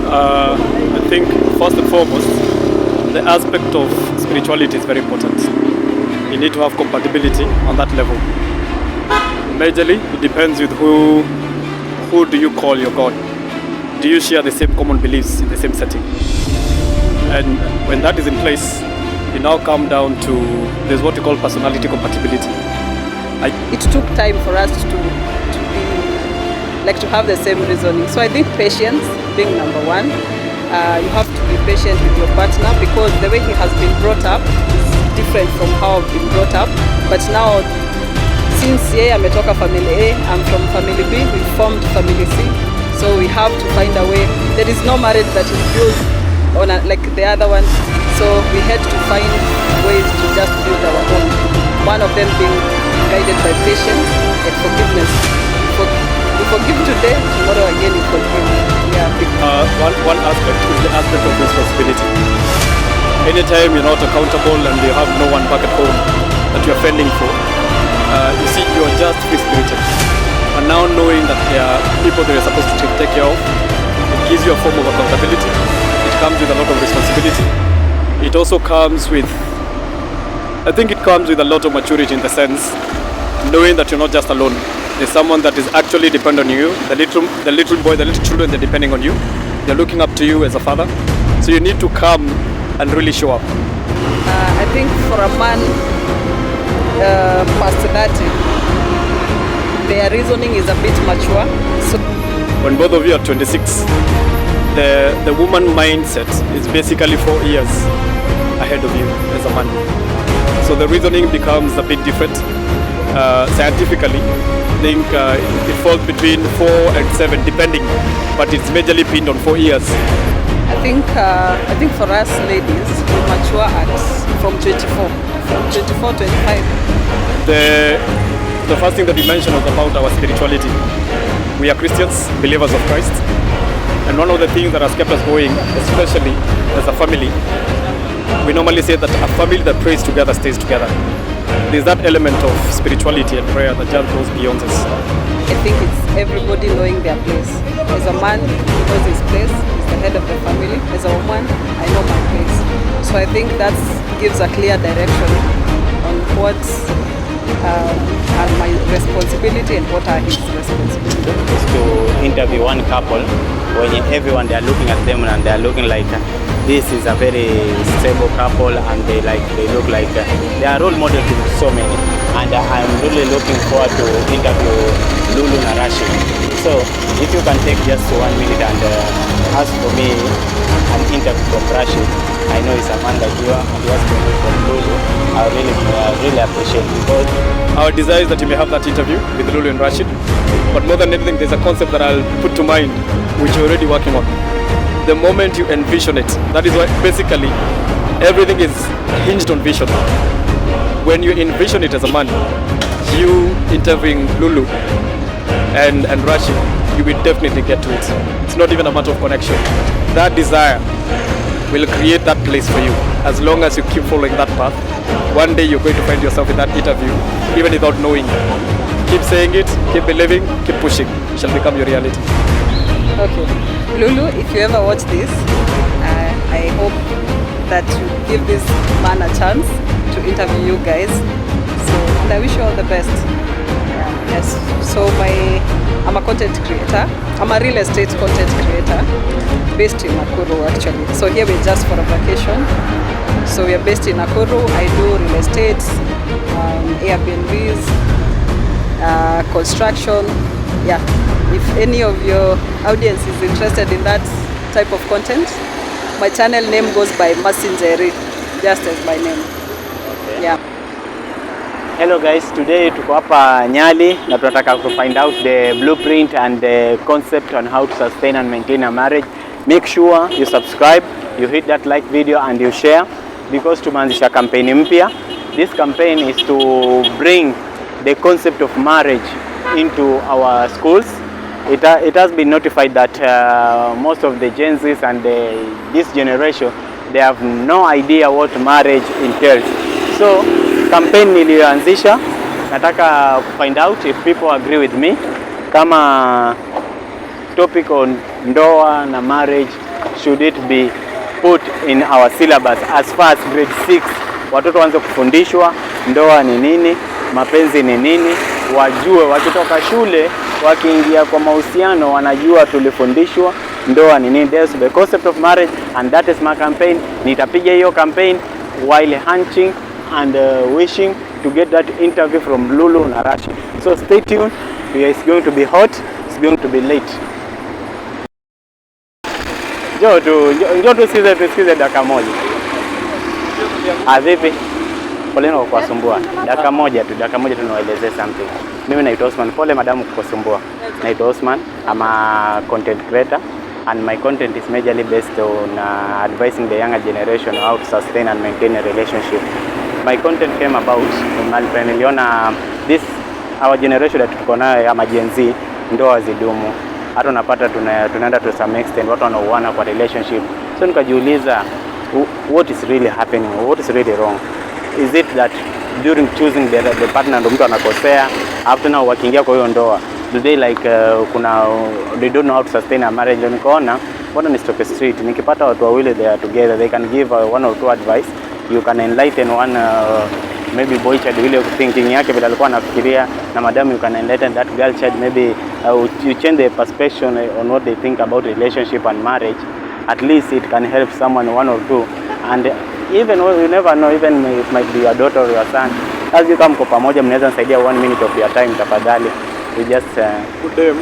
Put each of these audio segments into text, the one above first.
I think first and foremost, the aspect of spirituality is very important. You need to have compatibility on that level. Majorly, it depends with who do you call your God. Do you share the same common beliefs in the same setting? And when that is in place, you now come down to there's what we call personality compatibility. It took time for us to be like to have the same reasoning. So I think patience being number one. You have to be patient with your partner because the way he has been brought up is different from how I've been brought up. But now, since yeye ametoka family A, I'm from family B, we formed family C. So we have to find a way. There is no marriage that is built on like the other one. So we had to find ways to just build our own. One of them being guided by patience and forgiveness. We forgive today, tomorrow again we forgive. Yeah. One aspect is the aspect of responsibility. Anytime you're not accountable and you have no one back at home that you're fending for, you see you're just free-spirited. And now knowing that there are people that you're supposed to take care of, it gives you a form of accountability. It comes with a lot of responsibility. It also comes with, I think it comes with a lot of maturity in the sense, knowing that you're not just alone. There's someone that is actually dependent on you. The little boy, the little children, they're depending on you. They're looking up to you as a father. So you need to come and really show up. I think for a man past 30, their reasoning is a bit mature. So when both of you are 26, the woman mindset is basically 4 years ahead of you as a man. So the reasoning becomes a bit different. Scientifically, I think it falls between 4 and 7 depending, but it's majorly pinned on 4 years. I think for us ladies, we mature at from 24, 25. The first thing that we mentioned was about our spirituality. We are Christians, believers of Christ, and one of the things that has kept us going, especially as a family, we normally say that a family that prays together stays together. There's that element of spirituality and prayer that just goes beyond this. I think it's everybody knowing their place. As a man, he knows his place, he's the head of the family. As a woman, I know my place. So I think that gives a clear direction on what are my responsibility and what are his responsibility. Is to interview one couple when everyone they are looking at them and they are looking like this is a very stable couple and they look like they are role model to so many, and I'm really looking forward to interview Lulu and Rashid. So if you can take just 1 minute and ask for me an interview from Rashid. I know it's a man like you and you ask for me from Lulu. I really appreciate it because our desire is that you may have that interview with Lulu and Rashid, but more than anything there's a concept that I'll put to mind which you're already working on. The moment you envision it, that is why basically everything is hinged on vision. When you envision it as a man, you interviewing Lulu and Rashid, you will definitely get to it. It's not even a matter of connection. That desire will create that place for you. As long as you keep following that path, one day you're going to find yourself in that interview, even without knowing. Keep saying it, keep believing, keep pushing. It shall become your reality. Okay. Lulu, if you ever watch this, I hope that you give this man a chance to interview you guys. So, and I wish you all the best. Yes. So I'm a content creator. I'm a real estate content creator based in Nakuru actually. So here we're just for a vacation. So we are based in Nakuru. I do real estate, Airbnbs, construction. Yeah. If any of your audience is interested in that type of content, my channel name goes by Masinjeri, just as my name. okay. Yeah. Hello guys, today tuko hapa Nyali na tunataka to find out the blueprint and the concept on how to sustain and maintain a marriage. Make sure you subscribe, you hit that like video and you share because tumeanzisha campaign mpya. This campaign is to bring the concept of marriage into our schools. It has been notified that most of the Gen Zs and this generation, they have no idea what marriage entails. So campaign niliyoanzisha, nataka find out if people agree with me kama topic on ndoa na marriage should it be put in our syllabus as far as grade 6? Watoto waanze kufundishwa ndoa ni nini, mapenzi ni nini, wajue wakitoka shule, wakiingia kwa mahusiano wanajua tulifundishwa ndoa ni nini. There's the concept of marriage, and that is my campaign. Nitapiga hiyo campaign while hunting and wishing to get that interview from Lulu na Rashid. So stay tuned. It's going to be hot. It's going to be late. Njoo tusikize dakika moja. Vipi? Pole na kukusumbua. Dakika moja tu niwaelezee something. Mimi naitwa Osman. Pole madamu kukusumbua. Naitwa Osman. I'm a content creator and my content is majorly based on advising the younger generation how to sustain and maintain a relationship. My content came about when niliona this our generation that tuko nayo ama Gen Z, ndoa zidumu. Hata unapata tunaenda to some extent watu wanauana kwa relationship. So nikajiuliza, what is really happening? What is really wrong? Is it that during choosing the partner ndo mtu anakosea, after now wakiingia kwa hiyo ndoa, do they like they don't know how to sustain a marriage? Nikaona mbona ni stop street, nikipata watu wawili they are together, they can give one or two advice. You can enlighten one maybe boy child ile thinking yake vile alikuwa anafikiria, na madam you can enlighten that girl child, maybe you change the perception on what they think about relationship and marriage. At least it can help someone, one or two. And even you never know, even it might be your daughter or your son. As you come kwa pamoja, mnaweza nisaidia 1 minute of your time tafadhali. We just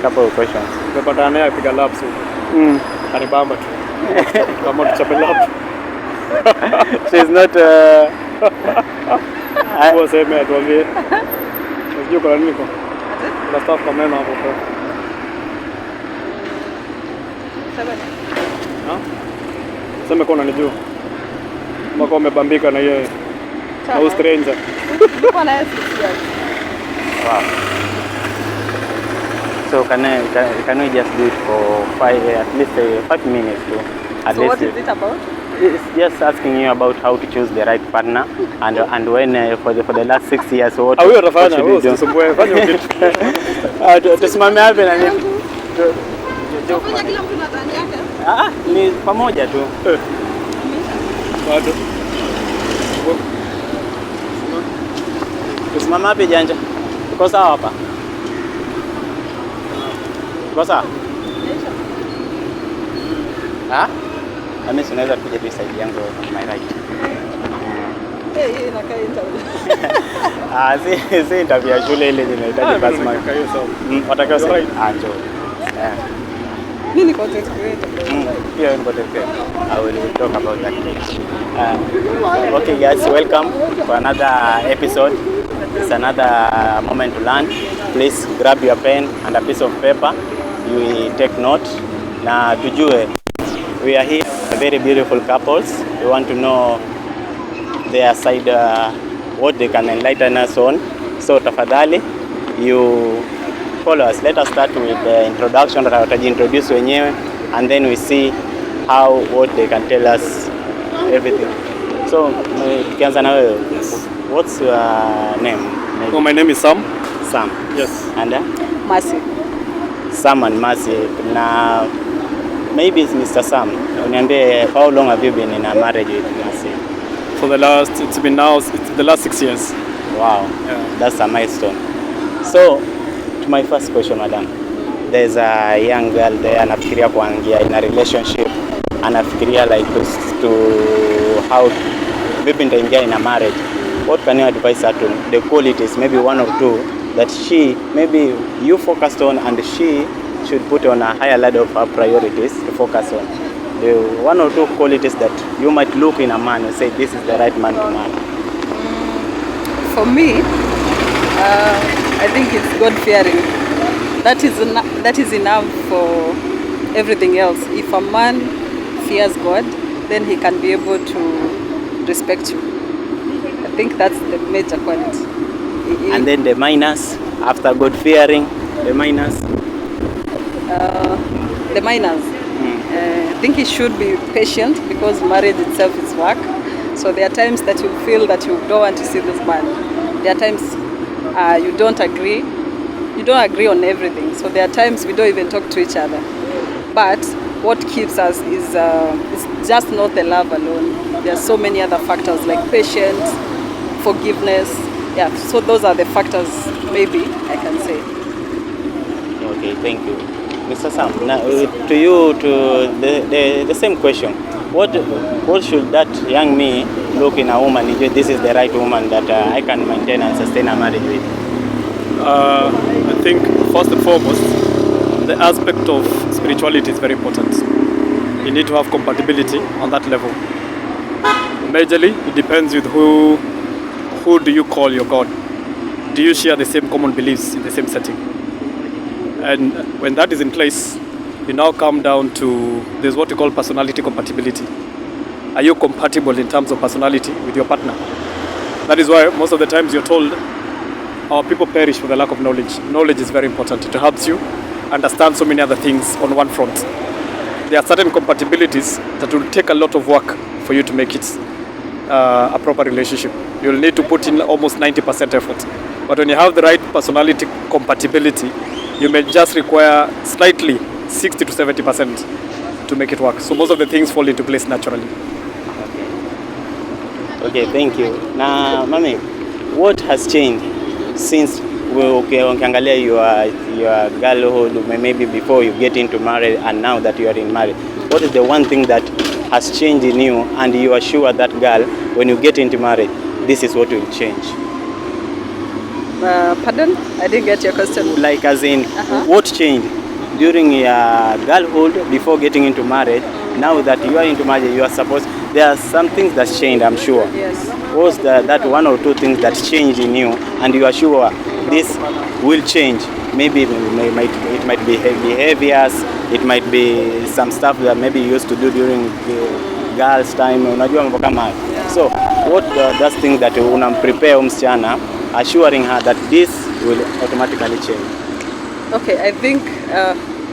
couple of questions. Tumepatana naye apiga laps. Kanibamba tu. Kama tuchape lap. She's not Kwa sema atuambie. Unajua kwa nini kwa? Na staff kwa mema hapo kwa. Sema kwa unanijua. Mbona umebambika na yeye? Na stranger. Bwana Yesu. Wow. So can we just do it for at least 5 minutes too? At So least what is it about? It's just asking you about how to choose the right partner and when for the last 6 years what Wewe utafanya wewe usisumbue fanya kitu. Tusimame hapa na nini? Kufanya kila mtu na dhani yake. Ni pamoja tu. Bado. Tusimame hapa janja. Tuko sawa hapa? Tuko sawa? Mimi sinaweza kuja tu side yangu my right. Hii inakaa interview. Si interview ya shule ile inahitaji basi mark. Watakao sasa. Njoo. Mimi ni content creator. Yeah, content creator. I will talk about that. Okay guys, welcome for another episode. It's another moment to learn. Please grab your pen and a piece of paper. You will take note. Na tujue we are here with very beautiful couples. We want to know their side, what they can enlighten us on. So tafadhali, you follow us. Let us start with the introduction that watajiintroduce wenyewe, and then we see what they can tell us everything. So tukianza na wewe, what's your name? Oh, my name is Sam. Sam. Yes. And Mercy. Sam and Mercy. Now maybe it's Mr. Sam. Uniambie, how long have you been in a marriage with Mercy? For the last 6 years. Wow, Yeah. That's a milestone. So, to my first question, madam. There's a young girl there anafikiria kuingia in a relationship. Anafikiria like to how maybe nitaingia in a marriage. What can you advise her to the qualities, maybe one or two, that she, maybe you focused on and she should put on a higher ladder of her priorities to focus on? The one or two qualities that you might look in a man and say this is the right man to marry. For me, I think it's God-fearing. That is enough for everything else. If a man fears God, then he can be able to respect you. I think that's the major quality. And then the minus, after God-fearing, the minus? The minors. I think he should be patient because marriage itself is work. So there are times that you feel that you don't want to see this man. There are times you don't agree. You don't agree on everything. So there are times we don't even talk to each other. But what keeps us is just not the love alone. There are so many other factors like patience, forgiveness. Yeah, so those are the factors maybe I can say. Okay, thank you. Mr. Sam, now to you, to the same question. What should that young me look in a woman if this is the right woman that I can maintain and sustain a marriage with? I think first and foremost, the aspect of spirituality is very important. You need to have compatibility on that level. Majorly, it depends with who do you call your God. Do you share the same common beliefs in the same setting? And when that is in place, you now come down to, there's what you call personality compatibility. Are you compatible in terms of personality with your partner? That is why most of the times you're told our people perish for the lack of knowledge. Knowledge is very important. It helps you understand so many other things on one front. There are certain compatibilities that will take a lot of work for you to make it a proper relationship. You'll need to put in almost 90% effort. But when you have the right personality compatibility, you may just require slightly 60 to 70% to make it work. So most of the things fall into place naturally. Okay, thank you. Now, Mami, what has changed since ukiangalia your girlhood, maybe before you get into marriage and now that you are in marriage? What is the one thing that has changed in you and you are sure that girl, when you get into marriage, this is what will change? Pardon? I didn't get your question. Like as in, what changed during your girlhood before getting into marriage? Now that you are into marriage, you are supposed, there are some things that changed, I'm sure. Yes. What's that one or two things that changed in you and you are sure this will change? Maybe it might be behaviors, it might be some stuff that maybe you used to do during the girls' time. Unajua mambo kama hayo. So what does things that unamprepare msichana, assuring her that this will automatically change? Okay, I think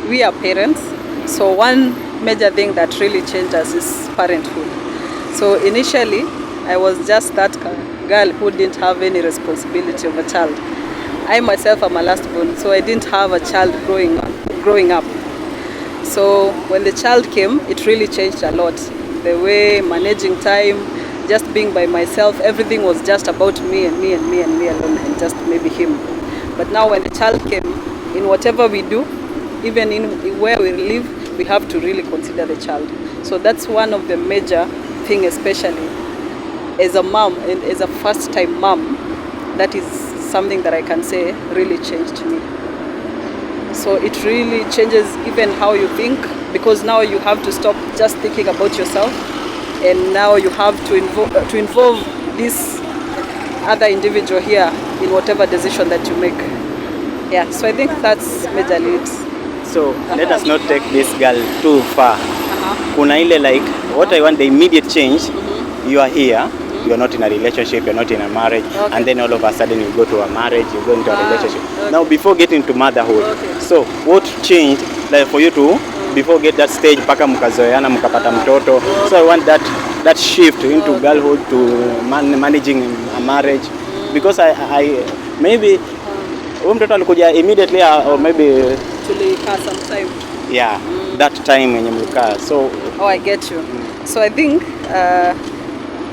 we are parents, so one major thing that really changed us is parenthood. So initially, I was just that girl who didn't have any responsibility of a child. I myself am a last born, so I didn't have a child growing up. So when the child came, it really changed a lot. The way managing time, just being by myself, everything was just about me and me and me and me alone, and just maybe him. But now when the child came, in whatever we do, even in where we live, we have to really consider the child. So that's one of the major thing, especially as a mom and as a first-time mom, that is something that I can say really changed me. So it really changes even how you think, because now you have to stop just thinking about yourself, and now you have to involve this other individual here in whatever decision that you make. Yeah, so I think that's majorly it. So let us not take this girl too far. Kuna ile like, what I want, the immediate change, you are here, you are not in a relationship, you are not in a marriage, and then all of a sudden you go to a marriage, you go into a relationship. Now before getting to motherhood, so what changed like for you to, before get that stage, paka mkazoeana mkapata mtoto? So I want that shift into girlhood to managing a marriage, because I maybe mtoto alikuja immediately or maybe tulikaa sometime. Yeah, that time when you mlikaa. So I get you. So I think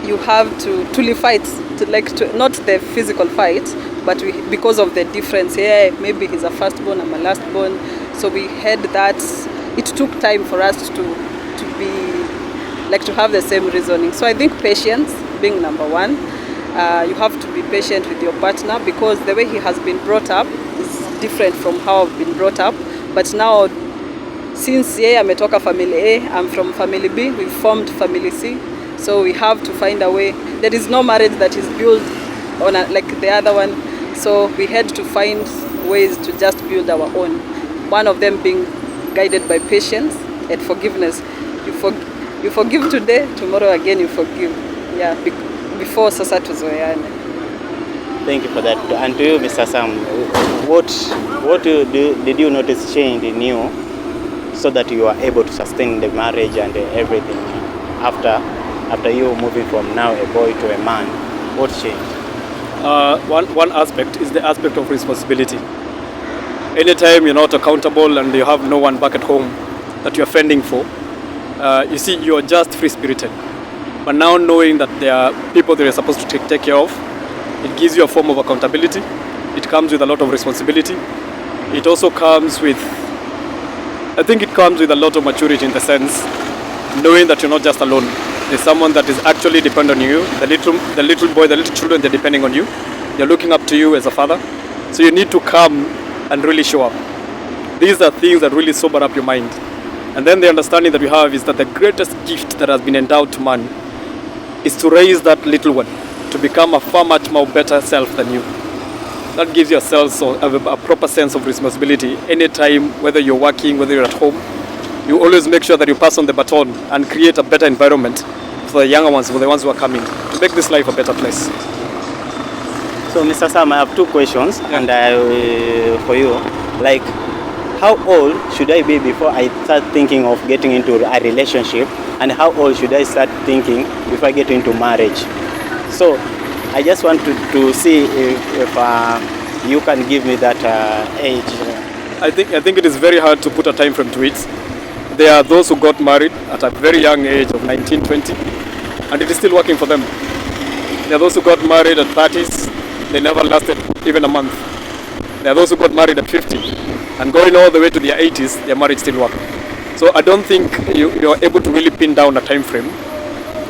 you have to fight, not the physical fight, but because of the difference. Yeah, maybe he's a firstborn, I'm a lastborn. So we had that. It took time for us to be to have the same reasoning. So I think patience being number one. You have to be patient with your partner, because the way he has been brought up is different from how I've been brought up. But now, since ametoka family A, I'm from family B, we formed family C. So we have to find a way. There is no marriage that is built on like the other one. So we had to find ways to just build our own. One of them being guided by patience and forgiveness. You forgive today, tomorrow again you forgive. Yeah, before sasa tuzoeane. Thank you for that. And to you, Mr. Sam, what did you notice change in you so that you are able to sustain the marriage and everything after you moving from now a boy to a man? What changed? One aspect is the aspect of responsibility. Anytime you're not accountable and you have no one back at home, that you're fending for, you see, you're just free-spirited. But now knowing that there are people that you're supposed to take care of, it gives you a form of accountability. It comes with a lot of responsibility. It also comes with, I think it comes with a lot of maturity in the sense, knowing that you're not just alone. There's someone that is actually dependent on you. The little boy, the little children, they're depending on you. They're looking up to you as a father. So you need to come and really show up. These are things that really sober up your mind. And then the understanding that we have is that the greatest gift that has been endowed to man is to raise that little one to become a far much more better self than you. That gives yourself a proper sense of responsibility. Anytime, whether you're working, whether you're at home, you always make sure that you pass on the baton and create a better environment for the younger ones, for the ones who are coming, to make this life a better place. So, Mr. Sam, I have two questions, and for you, like, how old should I be before I start thinking of getting into a relationship, and how old should I start thinking before I get into marriage? So, I just want to see if you can give me that age. I think it is very hard to put a time frame to it. There are those who got married at a very young age of 19, 20, and it is still working for them. There are those who got married at 30s, they never lasted even a month. There are those who got married at 50, and going all the way to their 80s, their marriage still works. So I don't think you're able to really pin down a time frame.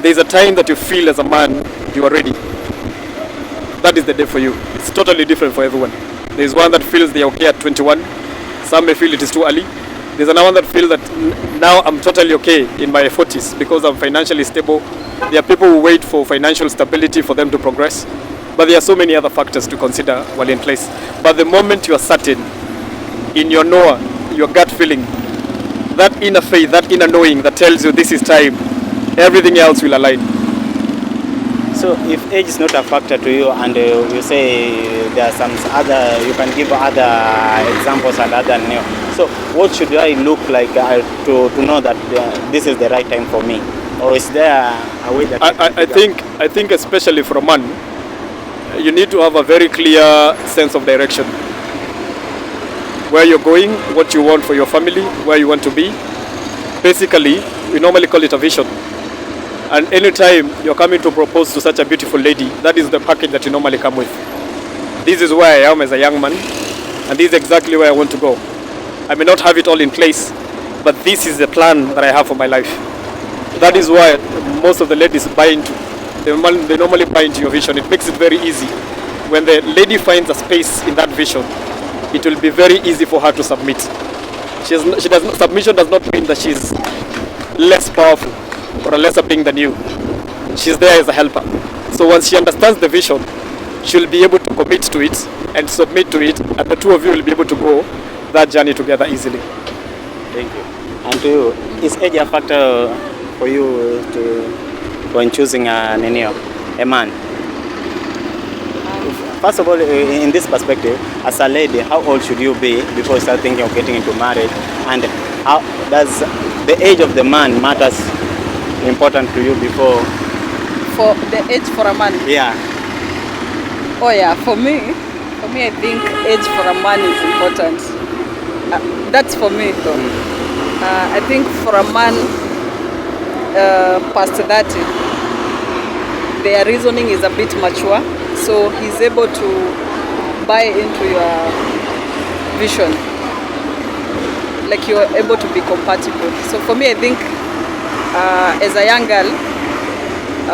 There's a time that you feel as a man you are ready. That is the day for you. It's totally different for everyone. There's one that feels they're okay at 21. Some may feel it is too early. There's another one that feels that now I'm totally okay in my 40s because I'm financially stable. There are people who wait for financial stability for them to progress. But there are so many other factors to consider while in place. But the moment you are certain in your knower, your gut feeling, that inner faith, that inner knowing that tells you this is time, everything else will align. So if age is not a factor to you, and you say there are some other, you can give other examples and other new. So what should I look like to know that this is the right time for me? Or is there a way that I think especially for a man, you need to have a very clear sense of direction. Where you're going, what you want for your family, where you want to be. Basically, we normally call it a vision. And anytime you're coming to propose to such a beautiful lady, that is the package that you normally come with. This is where I am as a young man, and this is exactly where I want to go. I may not have it all in place, but this is the plan that I have for my life. That is why most of the ladies buy into. They normally buy into your vision. It makes it very easy. When the lady finds a space in that vision, it will be very easy for her to submit. Submission does not mean that she's less powerful or a lesser being than you. She's there as a helper. So once she understands the vision, she'll be able to commit to it and submit to it, and the two of you will be able to go that journey together easily. Thank you. And to you, is age a factor for you when choosing a man? First of all, in this perspective, as a lady, how old should you be before you start thinking of getting into marriage? And how does the age of the man matters important to you before? For the age for a man? Yeah. Oh yeah, for me I think age for a man is important. That's for me though. I think for a man past 30, their reasoning is a bit mature, so he's able to buy into your vision. Like you're able to be compatible. So for me, I think as a young girl,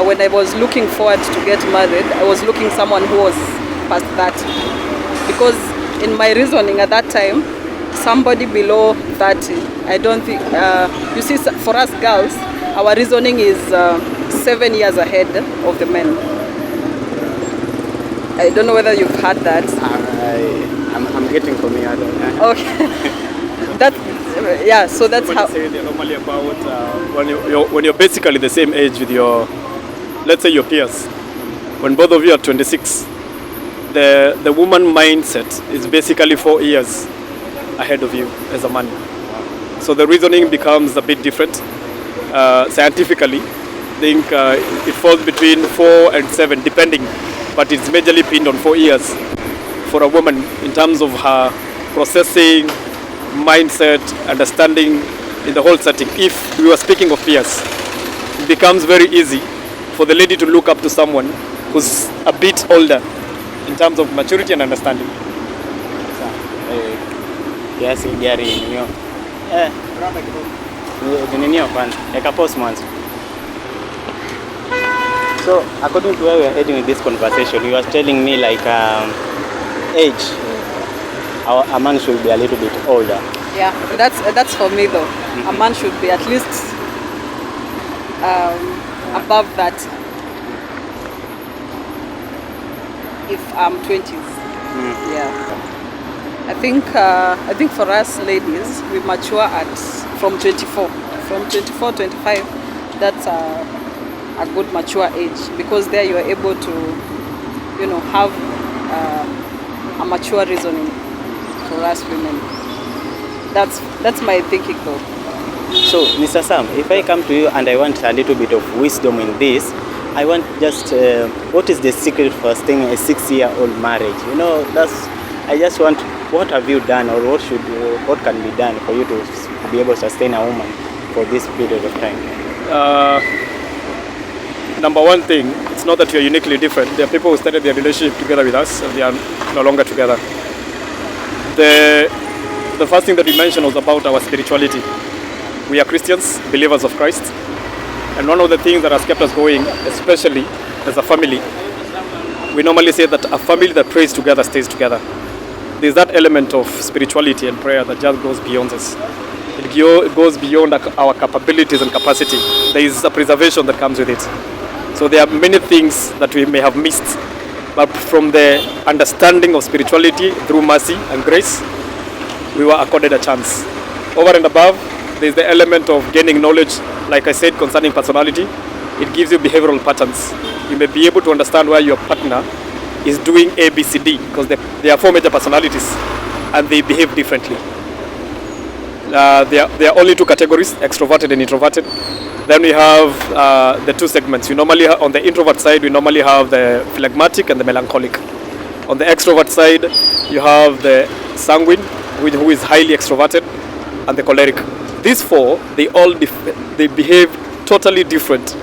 when I was looking forward to get married, I was looking someone who was past 30. Because in my reasoning at that time, somebody below 30, I don't think, you see, for us girls, our reasoning is 7 years ahead of the men. I don't know whether you've heard that. I'm getting from you. I don't know. Okay. Yeah, so that's how. Say they're normally about when you're basically the same age with your, let's say your peers. When both of you are 26, the woman mindset is basically 4 years ahead of you as a man. So the reasoning becomes a bit different. Scientifically, I think it falls between 4 and 7, depending, but it's majorly pinned on 4 years for a woman in terms of her processing, mindset, understanding in the whole setting. If we were speaking of peers, it becomes very easy for the lady to look up to someone who's a bit older in terms of maturity and understanding. Yes, gari ninio. Ninio kwanza. Ekapos mwanzo. So, according to where we are heading with this conversation, you was telling me like age. A man should be a little bit older. Yeah, that's for me though. A man should be at least above that. If I'm 20s, yeah. I think for us ladies, we mature at from 24, 25. That's a good mature age, because there you are able to, have a mature reasoning for us women. That's my thinking though. So, Mr. Sam, if I come to you and I want a little bit of wisdom in this, I want just what is the secret for staying a 6-year-old marriage? I just want, what have you done, or what can be done for you to be able to sustain a woman for this period of time? Number one thing, it's not that you're uniquely different. There are people who started their relationship together with us and they are no longer together. The first thing that we mentioned was about our spirituality. We are Christians, believers of Christ. And one of the things that has kept us going, especially as a family, we normally say that a family that prays together stays together. There's that element of spirituality and prayer that just goes beyond us. It goes beyond our capabilities and capacity. There is a preservation that comes with it. So there are many things that we may have missed, but from the understanding of spirituality through mercy and grace, we were accorded a chance. Over and above, there's the element of gaining knowledge, like I said, concerning personality. It gives you behavioral patterns. You may be able to understand why your partner is doing A, B, C, D, because there are 4 major personalities and they behave differently. There are only 2 categories, extroverted and introverted. Then we have the 2 segments. You normally on the introvert side, we normally have the phlegmatic and the melancholic. On the extrovert side, you have the sanguine, who is highly extroverted, and the choleric. These 4, they behave totally different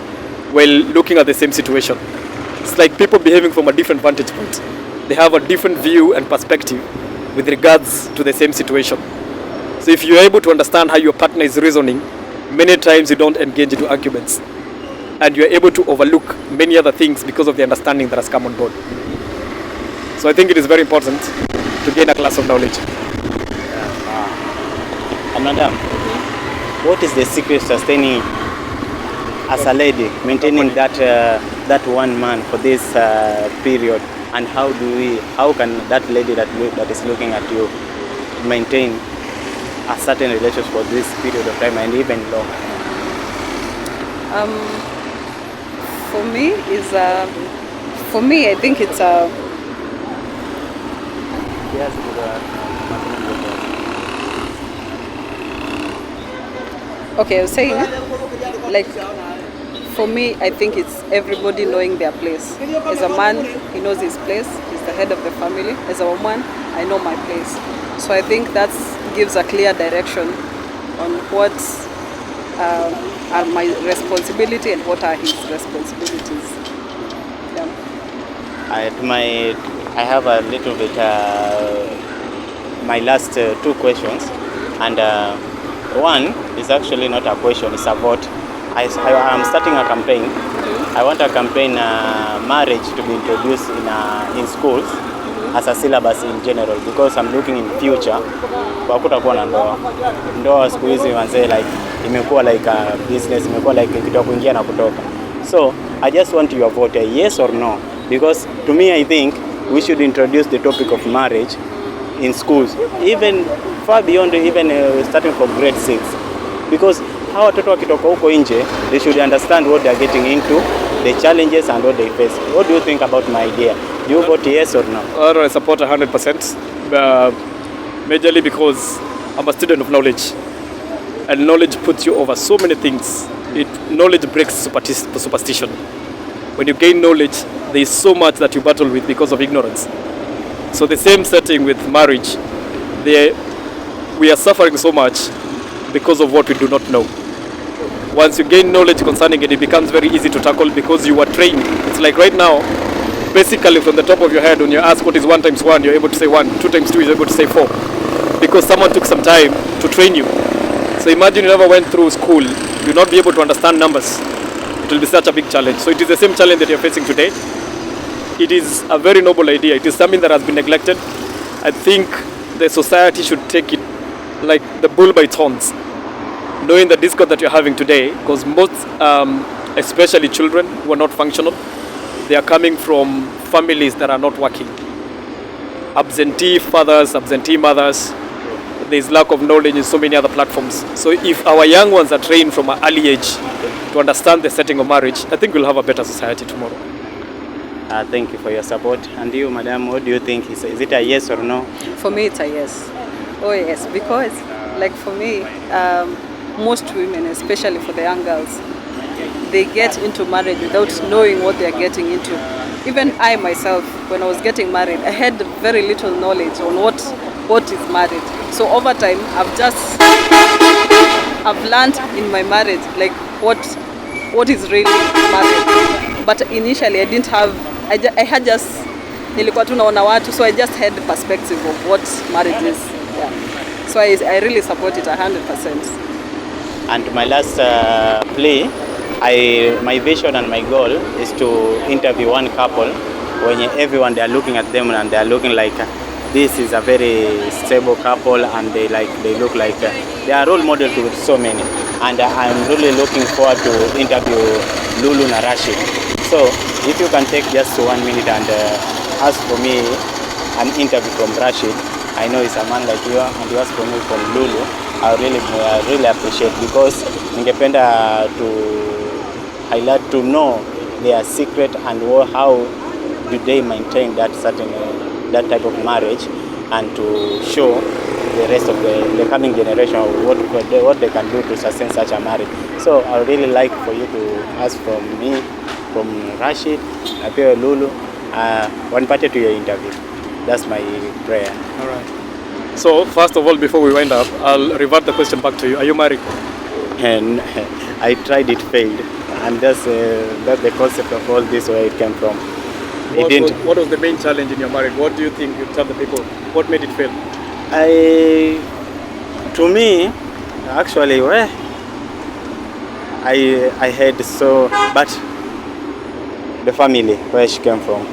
while looking at the same situation. It's like people behaving from a different vantage point. They have a different view and perspective with regards to the same situation. So if you're able to understand how your partner is reasoning, many times you don't engage into arguments. And you're able to overlook many other things because of the understanding that has come on board. So I think it is very important to gain a class of knowledge. Madam, what is the secret to sustaining as a lady, maintaining that one man for this period, and how can that lady that is looking at you maintain a certain relationship for this period of time and even longer? For me, I think it's okay, I was saying, like, for me, I think it's everybody knowing their place. As a man, he knows his place. He's the head of the family. As a woman, I know my place. So I think that gives a clear direction on what are my responsibility and what are his responsibilities. Yeah. I have a little bit my last 2 questions, and one is actually not a question, it's a vote. I'm starting a campaign. I want a campaign marriage to be introduced in schools as a syllabus in general, because I'm looking in future kwa kutakuwa na ndoa siku hizi wanze like imekuwa like a business, imekuwa like kitu ya kuingia na kutoka. So I just want your vote, yes or no, because to me I think we should introduce the topic of marriage in schools, even far beyond, even starting from grade 6, because hawa watoto wakitoka huko nje, they should understand what they are getting into, the challenges and what they face. What do you think about my idea? Do you vote yes or no? I support 100%, majorly because I'm a student of knowledge, and knowledge puts you over so many things. Knowledge breaks superstition. When you gain knowledge, there is so much that you battle with because of ignorance. So the same setting with marriage, we are suffering so much because of what we do not know. Once you gain knowledge concerning it, it becomes very easy to tackle because you are trained. It's like right now, basically from the top of your head, when you're asked what is 1 times 1, you're able to say 1, 2 times 2, you're able to say 4. Because someone took some time to train you. So imagine you never went through school, you'll not be able to understand numbers. It will be such a big challenge. So it is the same challenge that you're facing today. It is a very noble idea. It is something that has been neglected. I think the society should take it like the bull by its horns, knowing the discord that you're having today, because most, especially children who are not functional, they are coming from families that are not working. Absentee fathers, absentee mothers, there is lack of knowledge in so many other platforms. So if our young ones are trained from an early age to understand the setting of marriage, I think we'll have a better society tomorrow. Thank you for your support. And you, madam, what do you think? Is it a yes or no? For me, it's a yes. Oh yes, because like for me, most women, especially for the young girls, they get into marriage without knowing what they are getting into. Even I myself, when I was getting married, I had very little knowledge on what is marriage. So over time, I've learned in my marriage like what is really marriage. But initially, I didn't have. I had just nilikuwa tu naona watu, so I just had the perspective of what marriage is. Yeah. So I really support it 100%. And my last play, my vision and my goal is to interview one couple when everyone they are looking at them and they are looking like this is a very stable couple, and they look like they are role model to so many. And I'm really looking forward to interview Lulu and Rashid. So if you can take just 1 minute and ask for me an interview from Rashid. I know he's a man like you, and you ask for me from Lulu. I really appreciate, because ningependa I like to know their secret and how do they maintain that that type of marriage, and to show the rest of the coming generation what they can do to sustain such a marriage. So I would really like for you to ask from me, from Rashid, appear Lulu, one party to your interview. That's my prayer. All right. So first of all, before we wind up, I'll revert the question back to you. Are you married? And I tried, it failed, and that's the concept of all this, where it came from. What was the main challenge in your marriage? What do you think you tell the people? What made it fail? To me, actually, I had so, but the family where she came from,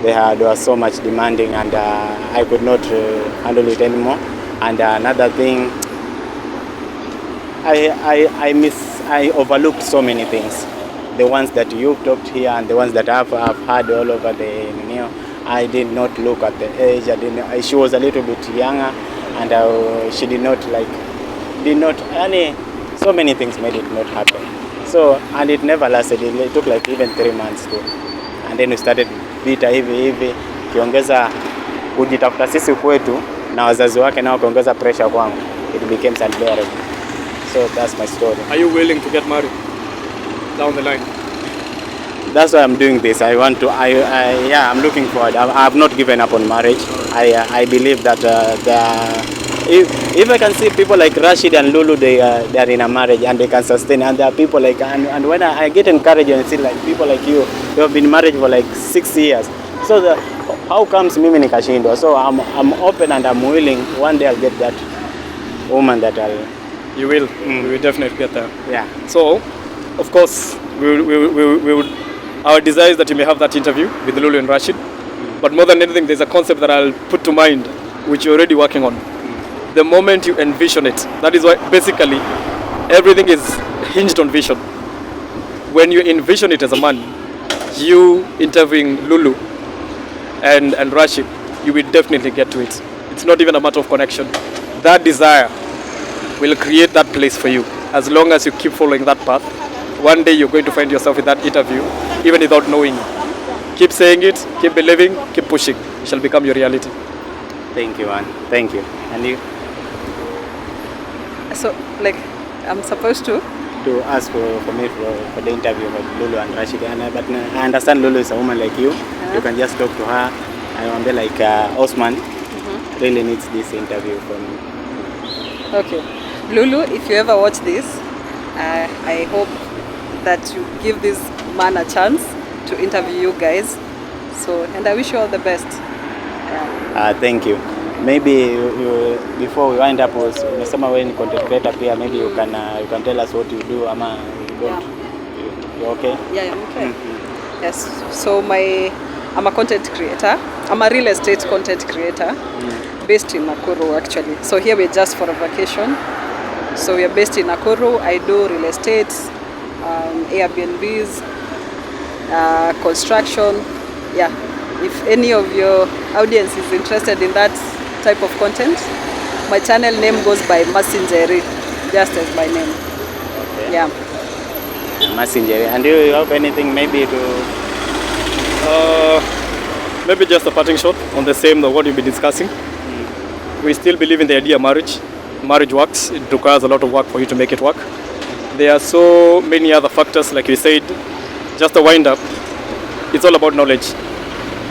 they were so much demanding, and I could not handle it anymore. And another thing, I overlooked so many things. The ones that you've talked here and the ones that I've heard all over the I did not look at the age. She was a little bit younger, and she did not so many things made it not happen. So, and it never lasted. It took like even 3 months too. And then we started vita hivi kiongeza kujitafuta sisi kwetu na wazazi wake nao kuongeza pressure kwangu. It became unbearable. So that's my story. Are you willing to get married down the line? That's why I'm doing this. I'm looking forward. I have not given up on marriage. I believe that if I can see people like Rashid and Lulu, they are in a marriage and they can sustain, and there are people like, and when I get encouraged and see like people like you have been married for like 6 years. So how comes mimi nikashindwa? So I'm open and I'm willing. One day I'll get that woman that I'll. You will. You will definitely get there. Yeah. So, of course, we would. Our desire is that you may have that interview with Lulu and Rashid. But more than anything, there's a concept that I'll put to mind, which you're already working on. The moment you envision it, that is why basically everything is hinged on vision. When you envision it as a man, you interviewing Lulu and Rashid, you will definitely get to it. It's not even a matter of connection. That desire will create that place for you. As long as you keep following that path, one day you're going to find yourself in that interview, even without knowing. Keep saying it, keep believing, keep pushing. It shall become your reality. Thank you, man. Thank you. And you? So, like, I'm supposed to ask for me for the interview with Lulu and Rashid. But I understand Lulu is a woman like you. You can just talk to her. And one day, like Osman really needs this interview from me. Okay. Lulu, if you ever watch this, I hope that you give this man a chance to interview you guys. So, and I wish you all the best. Yeah. Thank you. Maybe you, before we wind up, umesema wewe ni content creator pia, maybe you can tell us what you do, ama you don't, you okay? Yeah, I'm okay. Yes, so I'm a content creator. I'm a real estate content creator based in Nakuru actually. So here we're just for a vacation. So we are based in Nakuru. I do real estate, Airbnbs, construction. Yeah, if any of your audience is interested in that type of content, my channel name goes by Masinjeri, just as my name. Okay. Yeah. Masinjeri. And do you have anything maybe to? Maybe just a parting shot on the same what you've been discussing. We still believe in the idea of marriage. Marriage works. It requires a lot of work for you to make it work. There are so many other factors, like you said. Just a wind up. It's all about knowledge.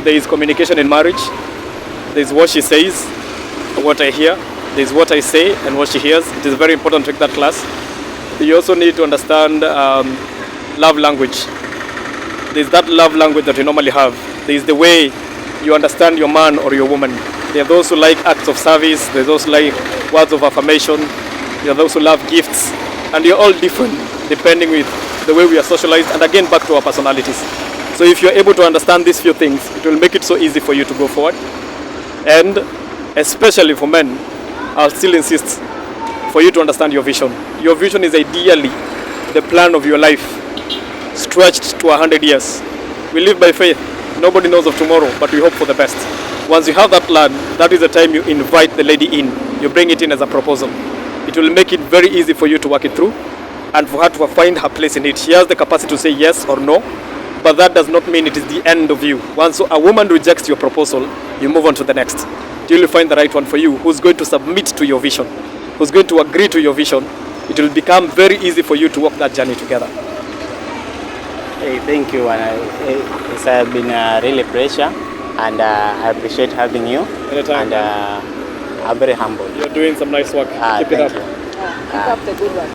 There is communication in marriage. There is what she says, what I hear. There is what I say and what she hears. It is very important to take that class. You also need to understand love language. There is that love language that you normally have. There is the way you understand your man or your woman. There are those who like acts of service. There are those who like words of affirmation. There are those who love gifts. And you're all different depending with the way we are socialized, and again back to our personalities. So if you're able to understand these few things, it will make it so easy for you to go forward. And especially for men, I'll still insist for you to understand your vision. Your vision is ideally the plan of your life stretched to 100 years. We live by faith. Nobody knows of tomorrow, but we hope for the best. Once you have that plan, that is the time you invite the lady in. You bring it in as a proposal. It will make it very easy for you to work it through and for her to find her place in it. She has the capacity to say yes or no, but that does not mean it is the end of you. Once a woman rejects your proposal, you move on to the next till you find the right one for you, who's going to submit to your vision, who's going to agree to your vision. It will become very easy for you to walk that journey together. Hey, thank you. And it's been really a pleasure, and I appreciate having you. Anytime. And I'm very humble. You're doing some nice work. Keep it up. Thank you. Keep up the good work.